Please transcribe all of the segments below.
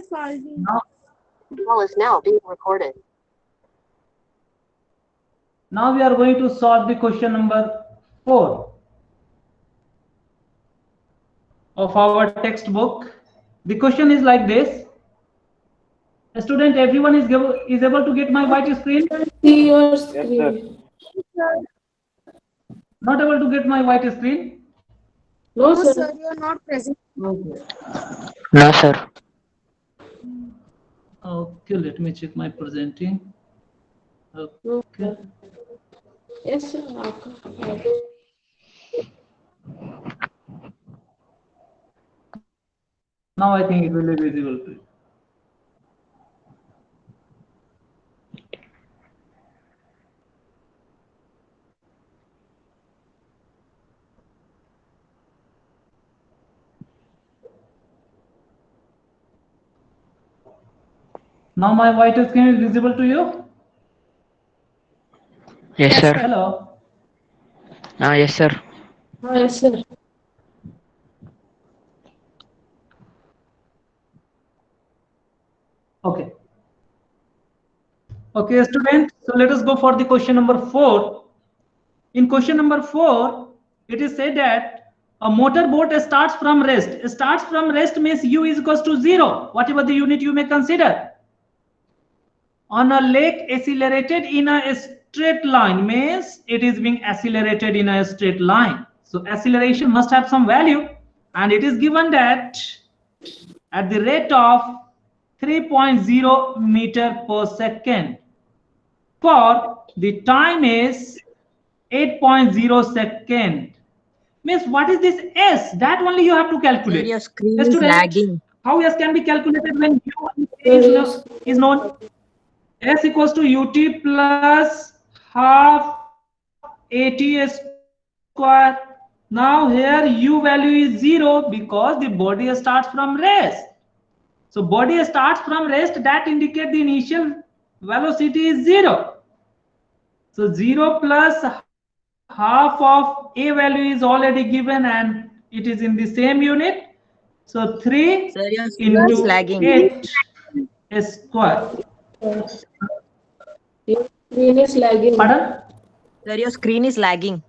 Now, Call is now being recorded. now we are going to solve the question number 4 of our textbook. The question is like this. Student, everyone is able to get my white screen? See your screen. Not able to get my white screen? No, sir. you are not present. Okay. No, sir. Okay, let me check my presenting. Okay. Yes, sir. Now I think it will be visible to you. Now my white screen is visible to you? Yes, sir. Hello. Yes, sir. Yes, sir. Okay. Okay, students. So let us go for the question number 4. In question number 4, it is said that a motorboat starts from rest. Starts from rest means u is equals to 0, whatever the unit you may consider. On a lake accelerated in a straight line means it is being accelerated in a straight line. So acceleration must have some value, and it is given that at the rate of 3.0 meter per second. For the time is 8.0 second. Means what is this S? That only you have to calculate. Your screen is Student, lagging. how S can be calculated when U is known? S equals to UT plus half AT square. Now here U value is 0 because the body starts from rest. So body starts from rest, that indicates the initial velocity is 0. So 0 plus half of A value is already given and it is in the same unit. So 3 Sir, your screen is into lagging. 8 square. Your screen is lagging. Pardon? Sir, your screen is lagging.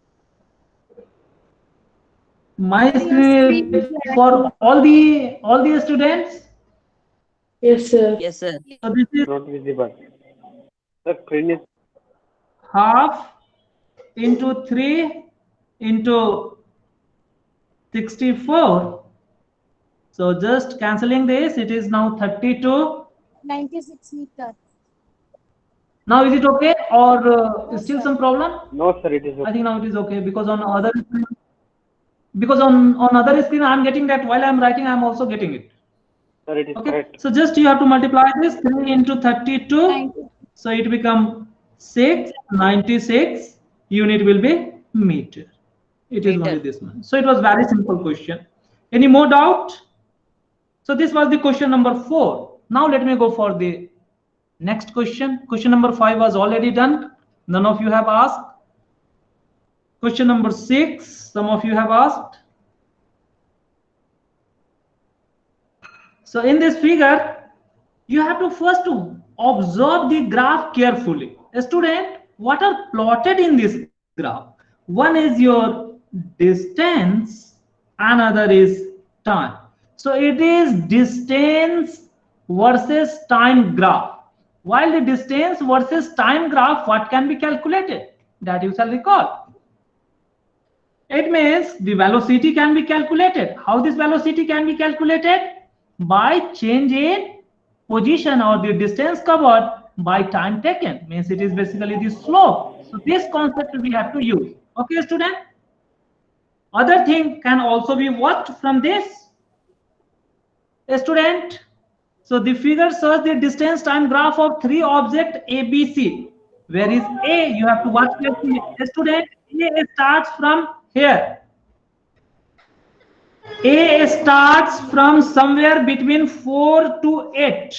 My screen is for all the students. Yes, sir. Yes, sir. So this is Not visible. The screen is half into 3 into 64. So just cancelling this, it is now 32. 96 meter. Now is it okay or still some problem? no, sir. It is I okay. think now it is okay because on other screen, on other screen I'm getting that while I'm writing I'm also getting it. Sir, it is Okay, correct. so just you have to multiply this 3 into 32, so it become 696 unit will be meter. It is Meter. only this one. So it was very simple question. Any more doubt? So this was the question number 4. Now let me go for the next question. Question number 5 was already done. None of you have asked. Question number 6, some of you have asked. So in this figure, you have to first to observe the graph carefully. A student, what are plotted in this graph? One is your distance, another is time. So it is distance versus time graph. While the distance versus time graph, what can be calculated? That you shall recall. It means the velocity can be calculated. How this velocity can be calculated? By change in position or the distance covered by time taken. Means it is basically the slope. So this concept we have to use. Okay, student? Other thing can also be watched from this. A student. So the figure shows the distance time graph of 3 objects ABC. Where is A? You have to watch carefully. A student, A starts from here. A starts from somewhere between 4 to 8.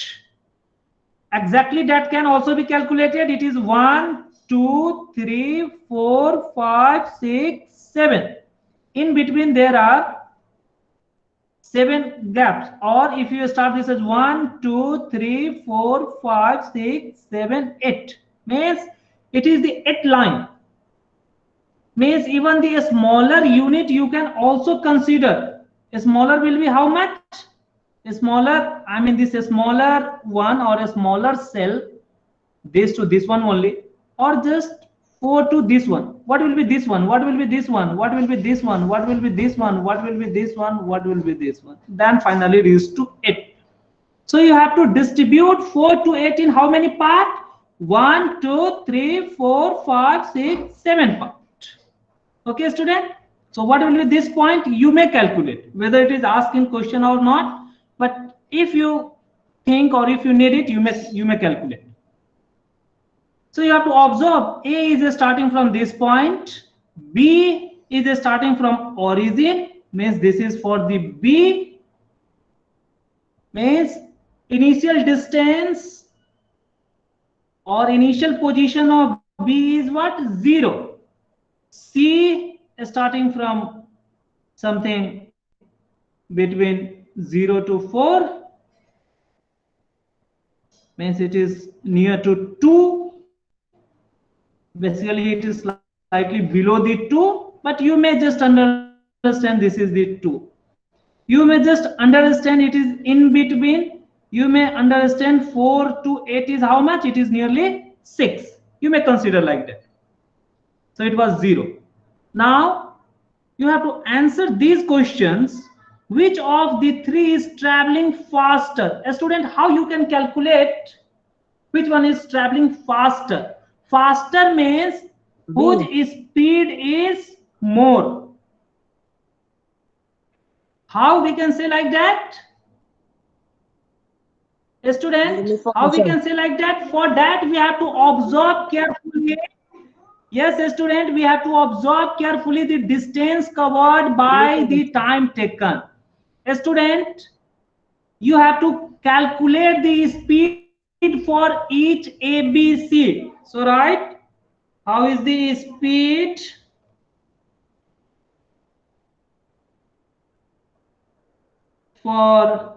Exactly, that can also be calculated. It is 1, 2, 3, 4, 5, 6, 7. In between there are 7 gaps, or if you start this as 1, 2, 3, 4, 5, 6, 7, 8, means it is the 8th line. Means even the smaller unit you can also consider. A smaller will be how much? A smaller, I mean this smaller one or a smaller cell, this to this one only, or just 4 to this one. What will be this one? What will be this one? What will be this one? What will be this one? What will be this one? What will be this one? Then finally reach to 8. So you have to distribute 4 to 8 in how many parts? 1, 2, 3, 4, 5, 6, 7 parts. Okay, student. So what will be this point? You may calculate whether it is asking question or not. But if you think or if you need it, you may calculate. So you have to observe A is starting from this point, B is starting from origin, means this is for the B, means initial distance or initial position of B is what? 0. C is starting from something between 0 to 4, means it is near to 2. Basically it is slightly below the 2, but you may just understand this is the 2. You may just understand it is in between. You may understand 4 to 8 is how much? It is nearly 6. You may consider like that. So it was 0. Now you have to answer these questions. Which of the 3 is traveling faster? A student, how you can calculate which one is traveling faster? Faster means whose speed is more. How we can say like that? A student, how we can say like that? For that we have to observe carefully. Yes, a student, we have to observe carefully the distance covered by the time taken. A student, you have to calculate the speed for each ABC. So right, how is the speed for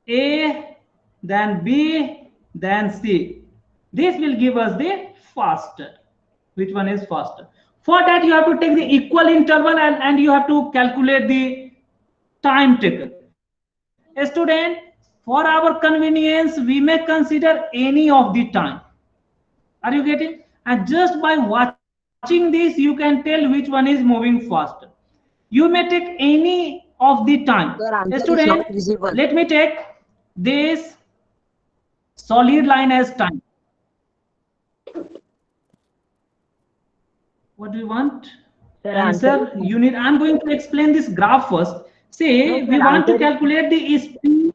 A, then B, then C? This will give us the faster. Which one is faster? For that you have to take the equal interval and you have to calculate the time taken. A student, for our convenience, we may consider any of the time. Are you getting? And just by watching this, you can tell which one is moving faster. You may take any of the time. A student, let me take this solid line as time. What do you want? Answer. You need. I'm going to explain this graph first. Say we want to calculate the speed.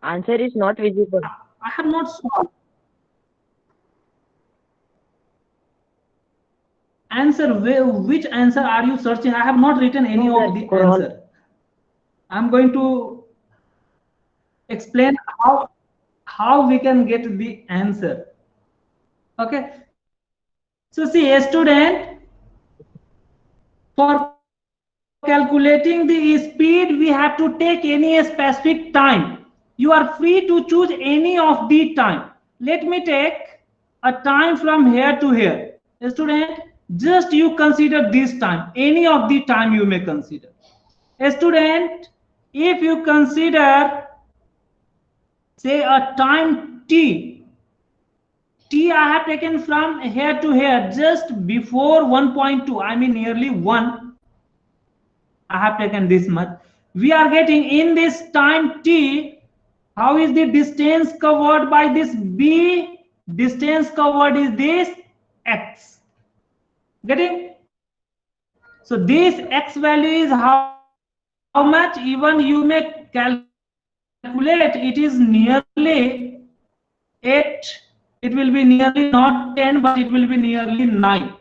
Answer is not visible. I have not solved. Answer. Which answer are you searching? I have not written any of the answer. I'm going to explain how we can get the answer. Okay. So see, a student, for calculating the speed, we have to take any specific time. You are free to choose any of the time. Let me take a time from here to here. A student, just you consider this time. Any of the time you may consider. A student, if you consider, say, a time t, I have taken from here to here, just before 1.2, I mean nearly 1. I have taken this much. We are getting in this time t, how is the distance covered by this B? Distance covered is this x. Getting? So this x value is how much? Even you may calculate, it is nearly 8. It will be nearly not 10, but it will be nearly 9.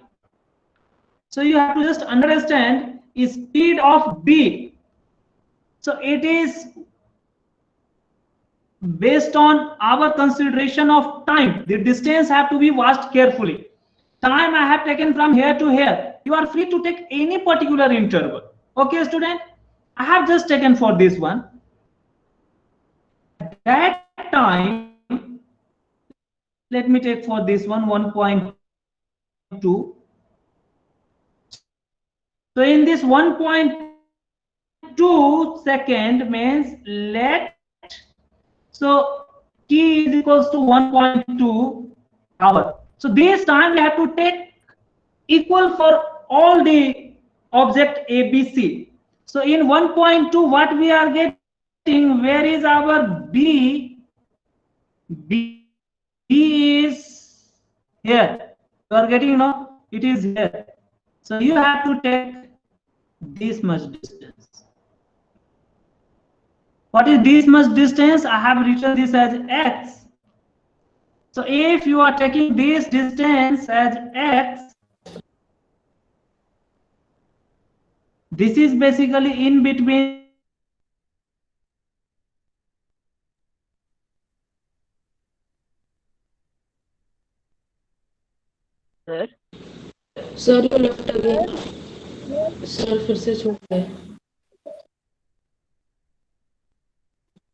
So you have to just understand speed of B. So it is based on our consideration of time. The distance have to be watched carefully. Time I have taken from here to here. You are free to take any particular interval. Okay, student? I have just taken for this one. At that time, let me take for this one 1.2. So in this 1.2 second means let, so t is equals to 1.2 hour. So this time we have to take equal for all the object A, B, C. So in 1.2 what we are getting, where is our B? B is here. You are getting, no? It is here. So you have to take this much distance. What is this much distance? I have written this as x. So if you are taking this distance as x, this is basically in between Sir, sir you left again sir फिर से छूट गए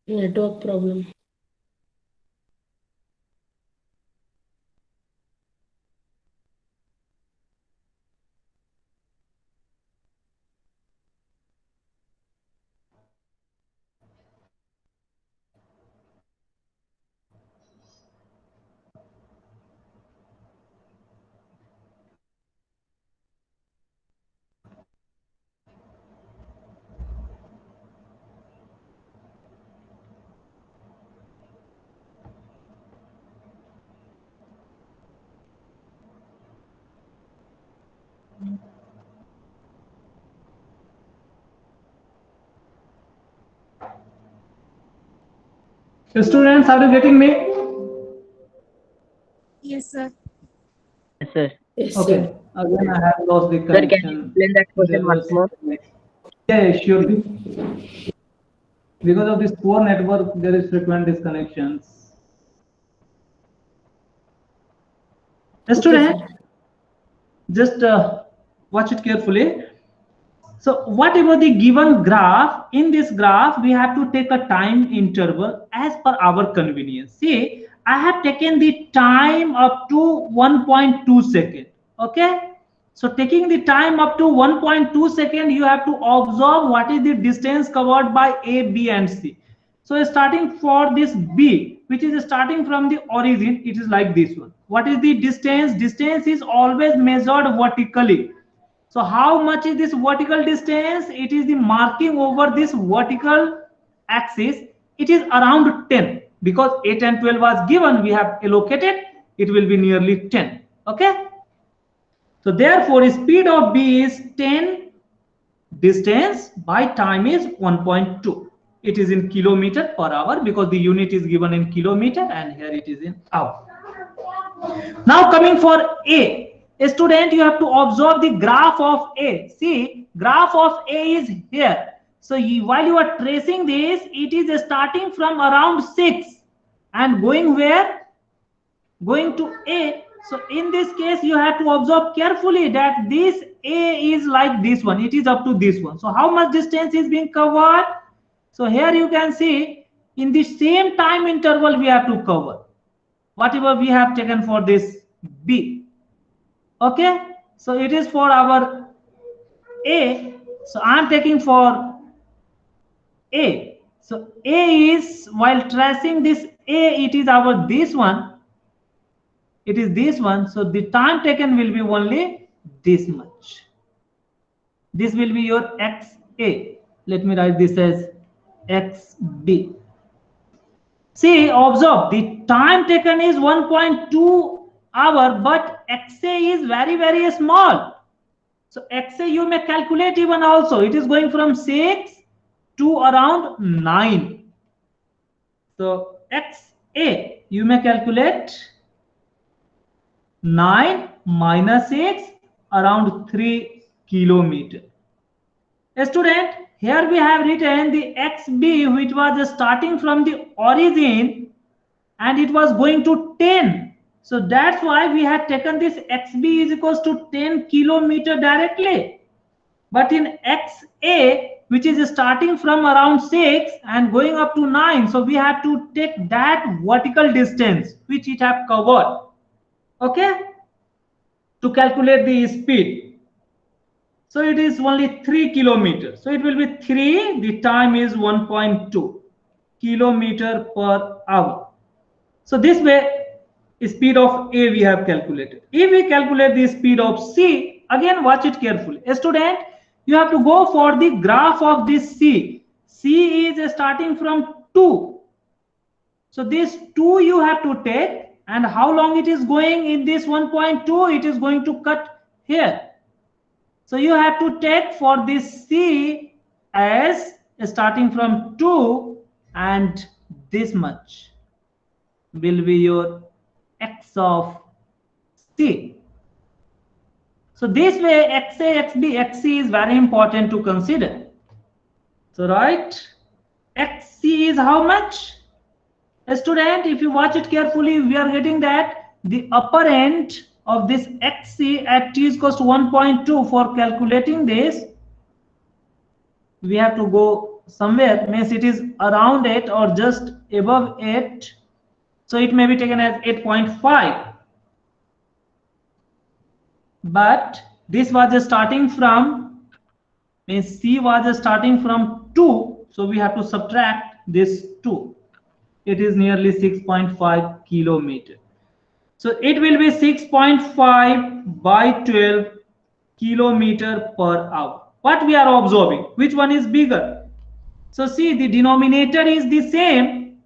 network problem students. Are you getting me? Yes, sir. yes, sir. Yes Okay. Sir Again, I have lost the Sir, can you connection. explain that question There once was- more? Yeah, surely. Because of this poor network, there is frequent disconnections. Student, just watch it carefully. So whatever the given graph, in this graph we have to take a time interval as per our convenience. See, I have taken the time up to 1.2 second. Okay, so taking the time up to 1.2 second, you have to observe what is the distance covered by A, B and C. So starting for this B, which is starting from the origin, it is like this one. What is the distance? Distance is always measured vertically. So how much is this vertical distance? It is the marking over this vertical axis. It is around 10 because 8 and 12 was given. We have allocated. It will be nearly 10. Okay. So therefore, speed of B is 10. Distance by time is 1.2. It is in kilometer per hour because the unit is given in kilometer and here it is in hour. Now coming for A. Student, you have to observe the graph of A. See, graph of A is here. So while you are tracing this, it is starting from around 6 and going where? Going to A. So in this case, you have to observe carefully that this A is like this one. It is up to this one. So how much distance is being covered? So here you can see in the same time interval we have to cover whatever we have taken for this B. Okay, so it is for our A. So I am taking for A. So A is, while tracing this A, it is our this one. It is this one. So the time taken will be only this much. This will be your XA. Let me write this as XB. See, observe the time taken is 1.2 hour, but XA is very, very small. So XA you may calculate even also. It is going from 6 to around 9. So XA you may calculate 9 minus 6 around 3 kilometer. Student, here we have written the XB which was starting from the origin and it was going to 10. So that's why we had taken this XB is equals to 10 kilometer directly. But in XA, which is starting from around 6 and going up to 9. So we have to take that vertical distance which it have covered, okay, to calculate the speed. So it is only 3 kilometers. So it will be 3, the time is 1.2 kilometer per hour. So this way, speed of A we have calculated. If we calculate the speed of C, again watch it carefully. A student, you have to go for the graph of this C. C is starting from 2. So this 2 you have to take, and how long it is going in this 1.2, it is going to cut here. So you have to take for this C as starting from 2, and this much will be your x of C. So this way XA, XB, XC is very important to consider. So right, XC is how much? A student, if you watch it carefully, we are getting that the upper end of this XC at t is equals to 1.2. For calculating this, we have to go somewhere, means it is around 8 or just above 8. So it may be taken as 8.5. But this was starting from, means C was starting from 2. So we have to subtract this 2. It is nearly 6.5 kilometer. So it will be 6.5 by 12 kilometer per hour. What we are observing? Which one is bigger? So see, the denominator is the same.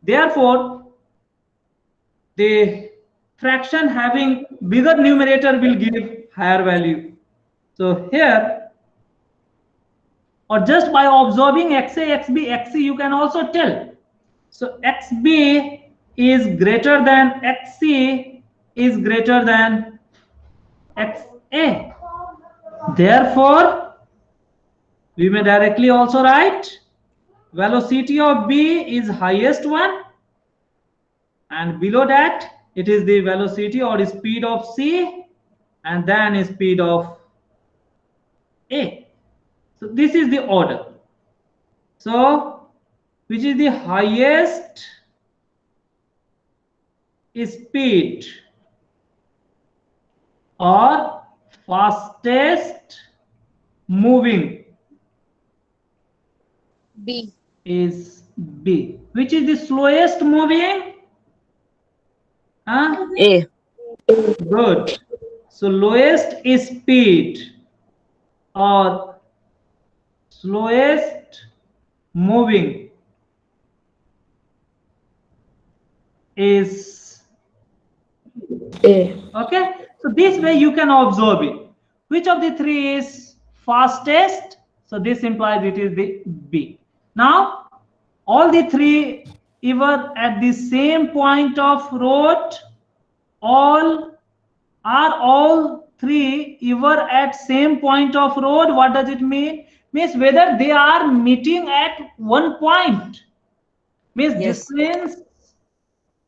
Therefore, the fraction having bigger numerator will give higher value. So here, or just by observing XA, XB, XC, you can also tell. So XB is greater than XC is greater than XA. Therefore, we may directly also write velocity of B is highest one, and below that it is the velocity or speed of C, and then speed of A. So this is the order. So which is the highest speed or fastest moving? B. Is B. Which is the slowest moving? A. Good. So lowest speed or slowest moving is A. okay. So this way you can observe it. Which of the three is fastest? So this implies it is the B. Now all the three either at the same point of road, all three either at same point of road. What does it mean? Means whether they are meeting at one point. Means Yes. distance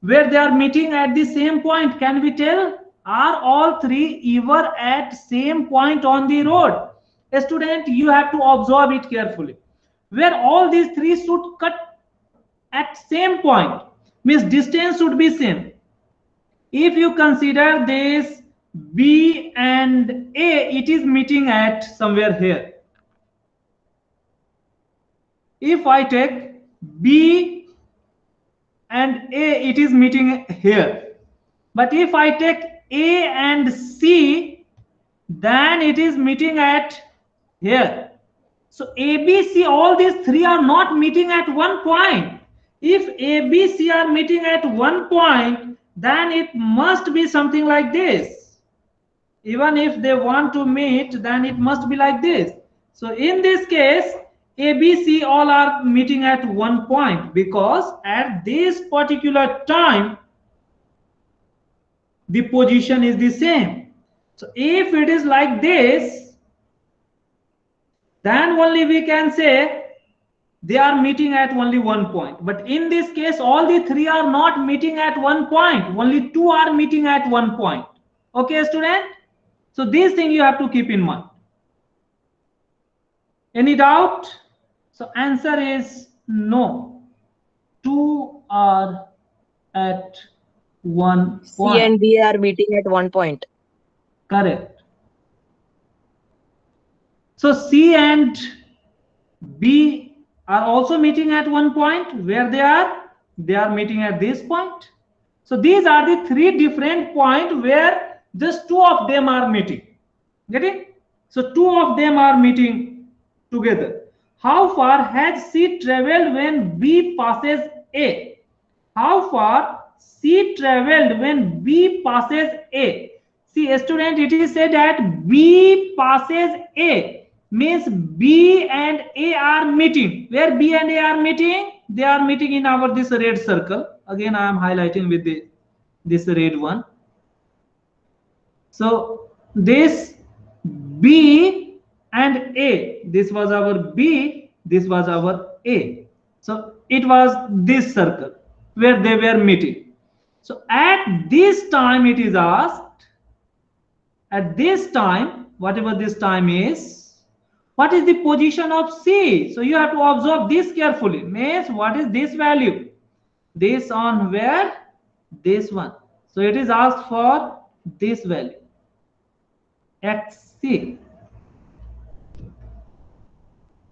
where they are meeting at the same point. Can we tell? Are all three either at same point on the road? A student, you have to observe it carefully. Where all these three should cut at same point, means distance should be same. If you consider this B and A, it is meeting at somewhere here. If I take B and A, it is meeting here. But if I take A and C, then it is meeting at here. So A, B, C, all these three are not meeting at one point. If A, B, C are meeting at one point, then it must be something like this. Even if they want to meet, then it must be like this. So in this case, A, B, C all are meeting at one point, because at this particular time, the position is the same. So if it is like this, then only we can say they are meeting at only one point. But in this case, all the three are not meeting at one point. Only two are meeting at one point. Okay, student? So this thing you have to keep in mind. Any doubt? So answer is no. 2 are at 1 C point. and D are meeting at one point. Correct. So C and B are also meeting at one point. Where they are? They are meeting at this point. So these are the 3 different points where just 2 of them are meeting. Get it? So 2 of them are meeting together. How far has C traveled when B passes A? How far C traveled when B passes A? See, student, it is said that B passes A, means B and A are meeting. Where B and A are meeting? They are meeting in our this red circle. Again, I am highlighting with this red one. So this B and A, this was our B, this was our A. So it was this circle where they were meeting. So at this time it is asked, at this time, whatever this time is, what is the position of C? So you have to observe this carefully. Means what is this value? This on where? This one. So it is asked for this value. XC.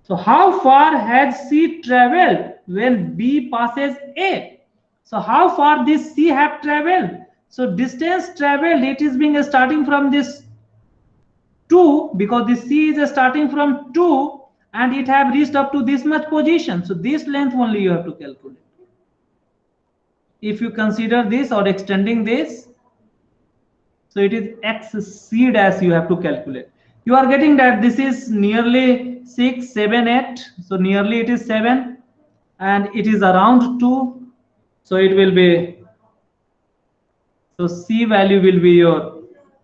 So how far had C traveled when B passes A? So how far this C have traveled? So distance traveled, it is being starting from this 2, because this C is starting from 2 and it have reached up to this much position. So this length only you have to calculate. If you consider this or extending this, so it is XC dash you have to calculate. You are getting that this is nearly 6, 7, 8. So nearly it is 7 and it is around 2. So it will be, so C value will be your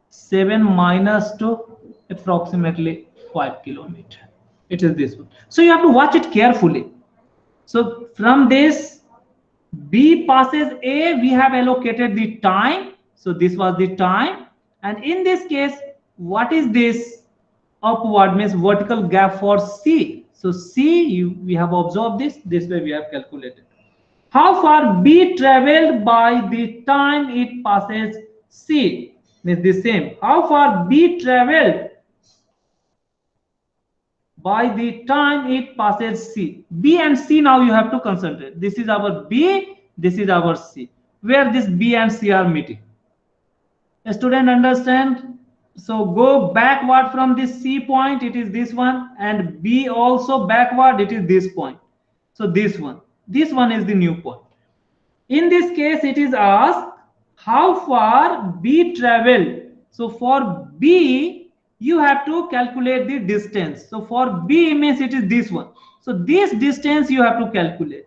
7 minus 2, approximately 5 kilometer. It is this one. So you have to watch it carefully. So from this B passes A, we have allocated the time. So this was the time. And in this case, what is this? Upward means vertical gap for C. So C, we have observed this way we have calculated. How far B traveled by the time it passes C? Means the same. How far B traveled by the time it passes C? B and C now you have to concentrate. This is our B, this is our C. Where this B and C are meeting? A student understand? So go backward from this C point, it is this one, and B also backward, it is this point. So this one is the new point. In this case, it is asked how far B traveled. So for B, you have to calculate the distance. So for B means it is this one. So this distance you have to calculate.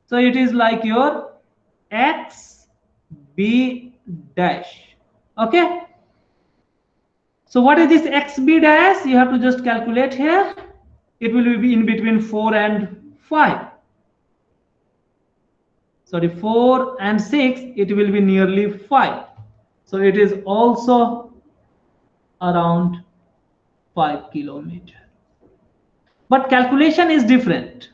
So it is like your X B dash. Okay. So what is this XB dash? You have to just calculate here. It will be in between 4 and 5. Sorry, 4 and 6, it will be nearly 5. So it is also around 5 kilometers. But calculation is different.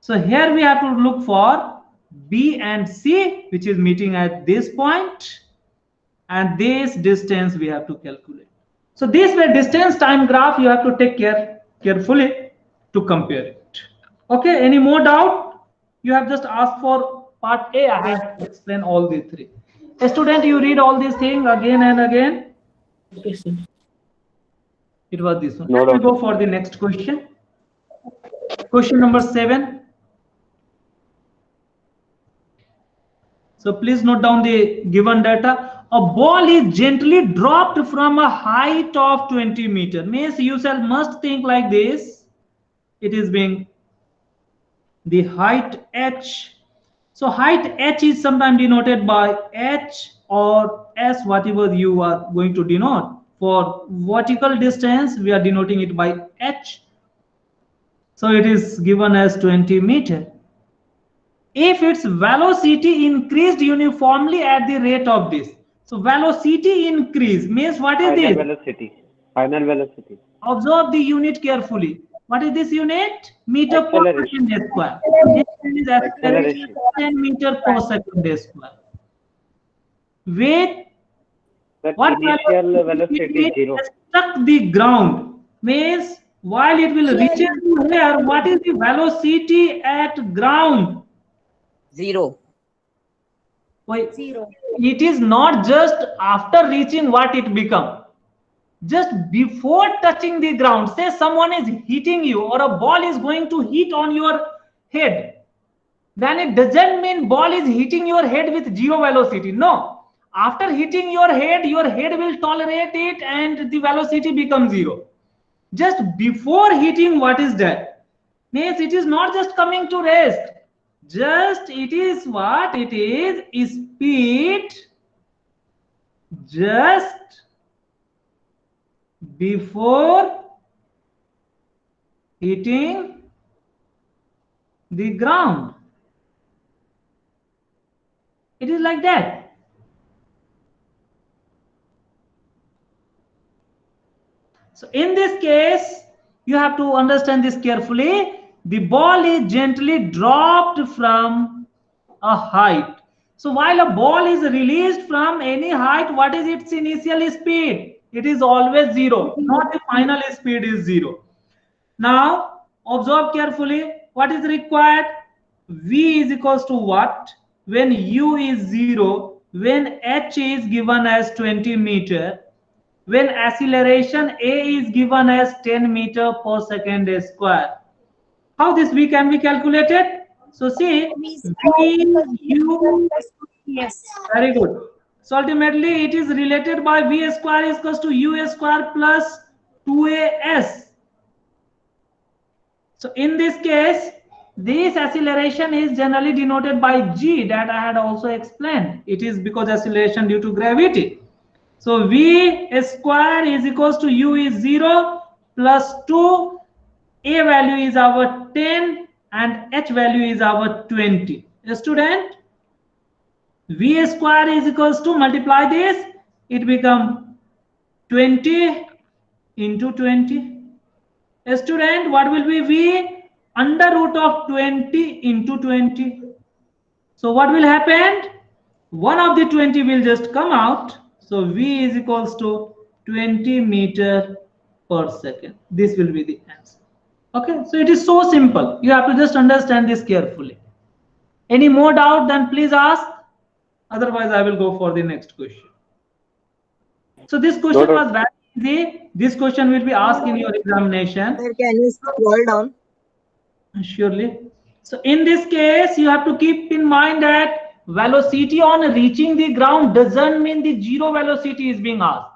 So here we have to look for B and C, which is meeting at this point, and this distance we have to calculate. So this way distance time graph you have to take carefully to compare it. Okay, any more doubt? You have just asked for part A. I have explained all the 3. A student, you read all these things again and again. Okay, sir. It was this one. No Let me doubt. go for the next question. Question number 7. So please note down the given data. A ball is gently dropped from a height of 20 meters. Means you must think like this. It is being the height h. So height h is sometimes denoted by h or s, whatever you are going to denote. For vertical distance, we are denoting it by h. So it is given as 20 meters. If its velocity increased uniformly at the rate of this. So velocity increase means what is Final this? velocity. Final velocity. Observe the unit carefully. What is this unit? Meter per Acceleration. second square. This is acceleration 10 meter per second square. With Sir, what initial velocity is 0. struck the ground means while it will reach to here, what is the velocity at ground? 0. Wait, 0. it is not just after reaching what it become. Just before touching the ground, say someone is hitting you or a ball is going to hit on your head, then it doesn't mean ball is hitting your head with 0 velocity. No, after hitting your head will tolerate it and the velocity becomes 0. Just before hitting, what is that? Means it is not just coming to rest. Just it is what it is speed just before hitting the ground. It is like that. So in this case, you have to understand this carefully. The ball is gently dropped from a height. So while a ball is released from any height, what is its initial speed? It is always 0, not the final speed is 0. Now observe carefully what is required. V is equals to what? When U is 0, when H is given as 20 meter, when acceleration A is given as 10 meter per second square. How this V can be calculated? So see, V, U, Yes. very good. So ultimately it is related by V square is equals to U square plus 2AS. So in this case, this acceleration is generally denoted by G that I had also explained. It is because acceleration due to gravity. So V square is equals to U is 0 plus 2. A value is our 10 and H value is our 20. Student, V square is equals to multiply this. It become 20 into 20. Student, what will be V? Under root of 20 into 20. So what will happen? One of the 20 will just come out. So V is equals to 20 meter per second. This will be the answer. Okay, so it is so simple. You have to just understand this carefully. Any more doubt, then please ask. Otherwise, I will go for the next question. So this question was very easy. This question will be asked in your examination. Sir, can you scroll down? Surely. So in this case, you have to keep in mind that velocity on reaching the ground doesn't mean the 0 velocity is being asked.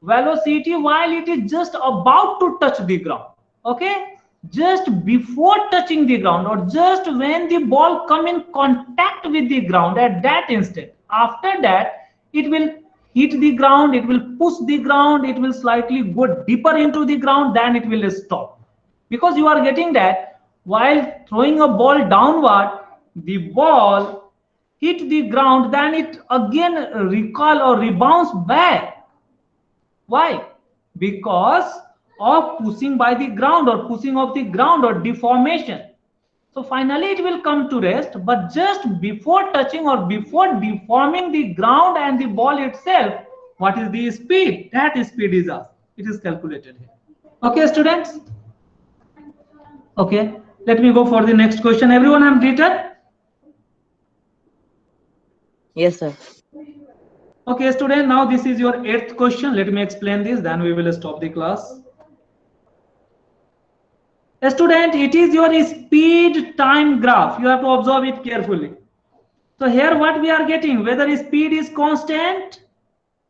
Velocity while it is just about to touch the ground. Okay, just before touching the ground or just when the ball come in contact with the ground at that instant. After that, it will hit the ground, it will push the ground, it will slightly go deeper into the ground, then it will stop. Because you are getting that while throwing a ball downward, the ball hit the ground, then it again recoil or rebounds back. Why? Because of pushing by the ground or pushing of the ground or deformation. So finally it will come to rest, but just before touching or before deforming the ground and the ball itself, what is the speed? That speed is asked. It is calculated here. Okay, students? Okay, let me go for the next question. Everyone have written? Yes, sir. Okay, student, now this is your 8th question. Let me explain this, then we will stop the class. Student, it is your speed time graph. You have to observe it carefully. So here what we are getting, whether speed is constant?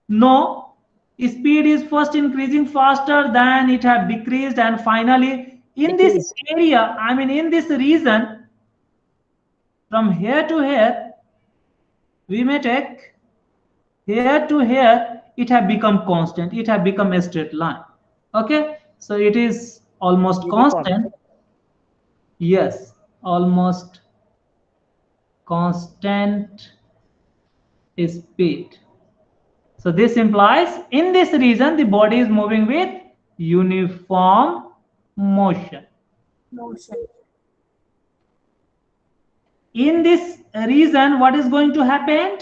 No. Speed is first increasing faster, then it had decreased, and finally in this area, I mean in this region, from here to here, we may take here to here, it have become constant. It have become a straight line. Okay, so it is almost constant. Yes, almost constant speed. So this implies in this region the body is moving with uniform motion. motion. In this reason, what is going to happen?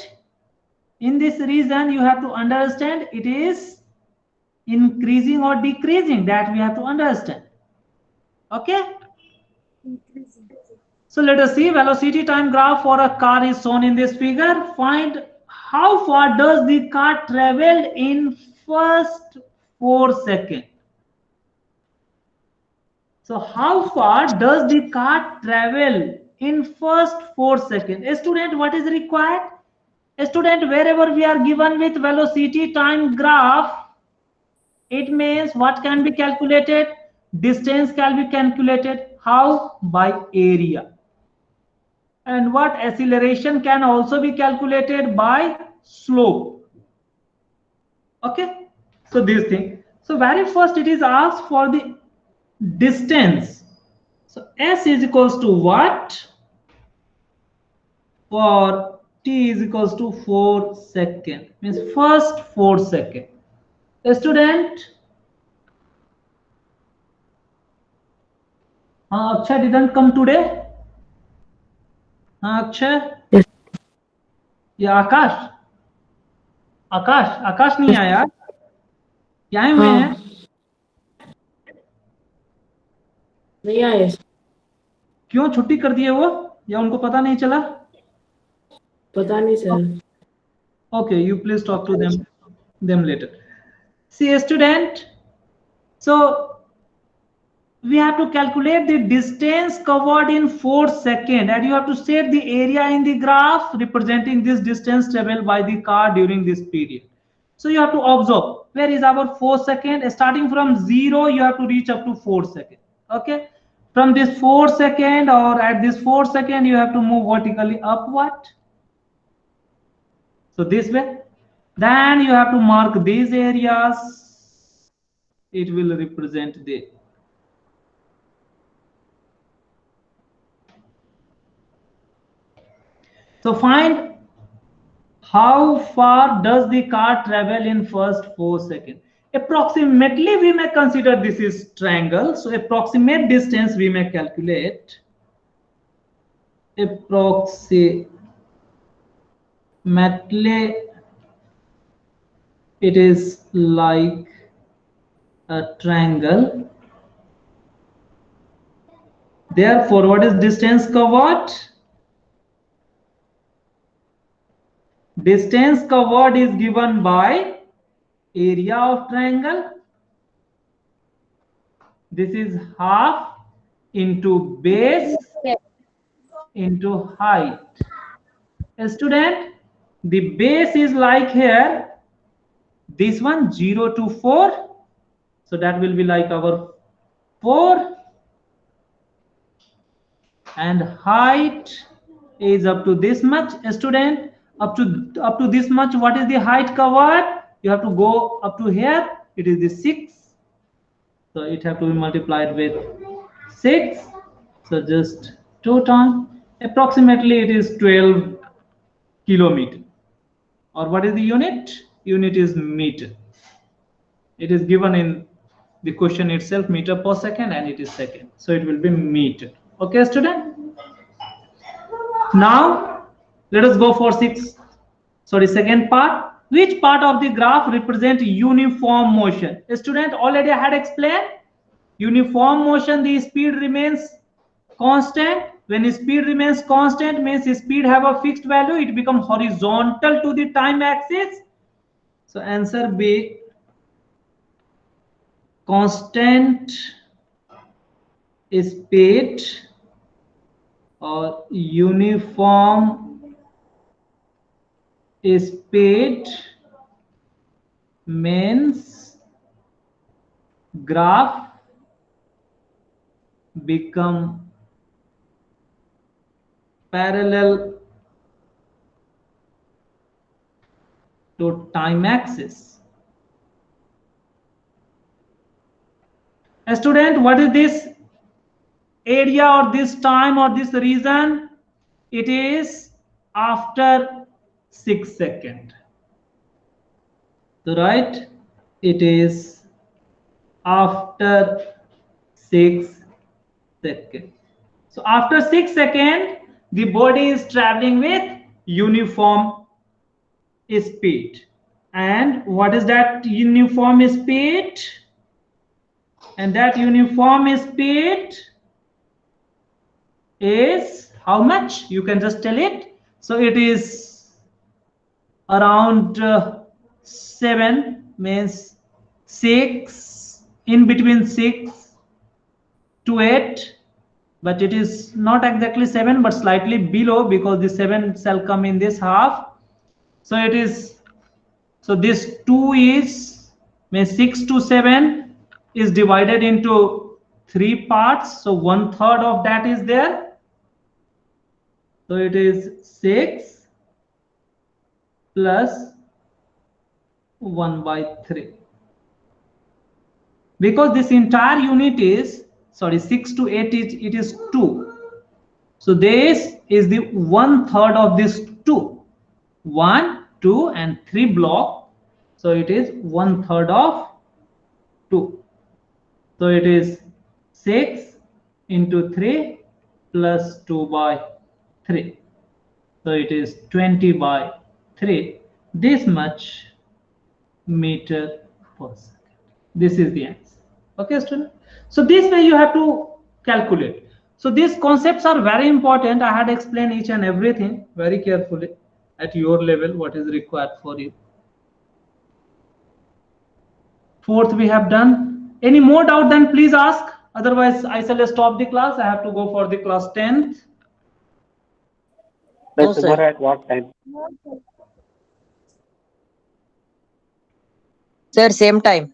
In this reason, you have to understand it is increasing or decreasing. That we have to understand. Okay. Increasing. So let us see velocity time graph for a car is shown in this figure. Find how far does the car travel in first 4 seconds. So how far does the car travel in first 4 seconds? A student, what is required? A student, wherever we are given with velocity time graph, it means what can be calculated? Distance can be calculated. How? By area. And what? Acceleration can also be calculated by slope. Okay. So this thing. So very first it is asked for the distance. So S is equals to what? For T is equals to 4 seconds. Means first 4 seconds. A student. Akshay didn't come today. Akshay. Yes. या आकाश नहीं आया क्या है मैं हाँ नहीं आए क्यों छुट्टी कर दिए वो या उनको पता नहीं चला पता नहीं sir okay you please talk to them later. See a student, so we have to calculate the distance covered in 4 seconds and you have to set the area in the graph representing this distance traveled by the car during this period. So you have to observe where is our 4 seconds. Starting from 0 you have to reach up to 4 seconds. Okay, from this 4 seconds or at this 4 seconds you have to move vertically upward. So this way, then you have to mark these areas. It will represent the so find how far does the car travel in first 4 seconds. Approximately we may consider this is triangle. So approximate distance we may calculate. Approximately it is like a triangle. Therefore, what is distance covered? Distance covered is given by area of triangle. This is half into base into height. A student, the base is like here. This one 0 to 4. So that will be like our 4. And height is up to this much. A student, up to this much, what is the height covered? You have to go up to here. It is the 6. So it have to be multiplied with 6. So just 2 times. Approximately it is 12 kilometer. Or what is the unit? Unit is meter. It is given in the question itself, meter per second, and it is second. So it will be meter. Okay, student? Now, let us go for second part. Which part of the graph represent uniform motion? A student, already I had explained. Uniform motion, the speed remains constant. When speed remains constant, means speed have a fixed value. It becomes horizontal to the time axis. So answer B, constant speed or uniform speed means graph become parallel to time axis. A student, what is this area or this time or this region? It is after 6 seconds. So right, it is after 6 seconds. So after 6 seconds, the body is traveling with uniform speed. And what is that uniform speed? And that uniform speed is how much? You can just tell it. So it is around 7, means 6, in between 6 to 8, but it is not exactly 7 but slightly below, because the 7 shall come in this half. So it is, so this 2 is, means 6 to 7 is divided into 3 parts, so 1/3 of that is there. So it is 6 plus 1/3, because this entire unit is, sorry, 6 to 8 is, it is 2. So this is the 1/3 of this 2. 1, 2 and 3 block. So it is 1/3 of 2. So it is 6 into 3 plus 2/3. So it is 20/3. This much meter per second. This is the answer. Okay, student. So this way you have to calculate. So these concepts are very important. I had explained each and everything very carefully at your level, what is required for you. Fourth we have done. Any more doubt, then please ask. Otherwise I shall stop the class. I have to go for the class 10th. No, Sir, sir. tomorrow at what time? Sir, same time.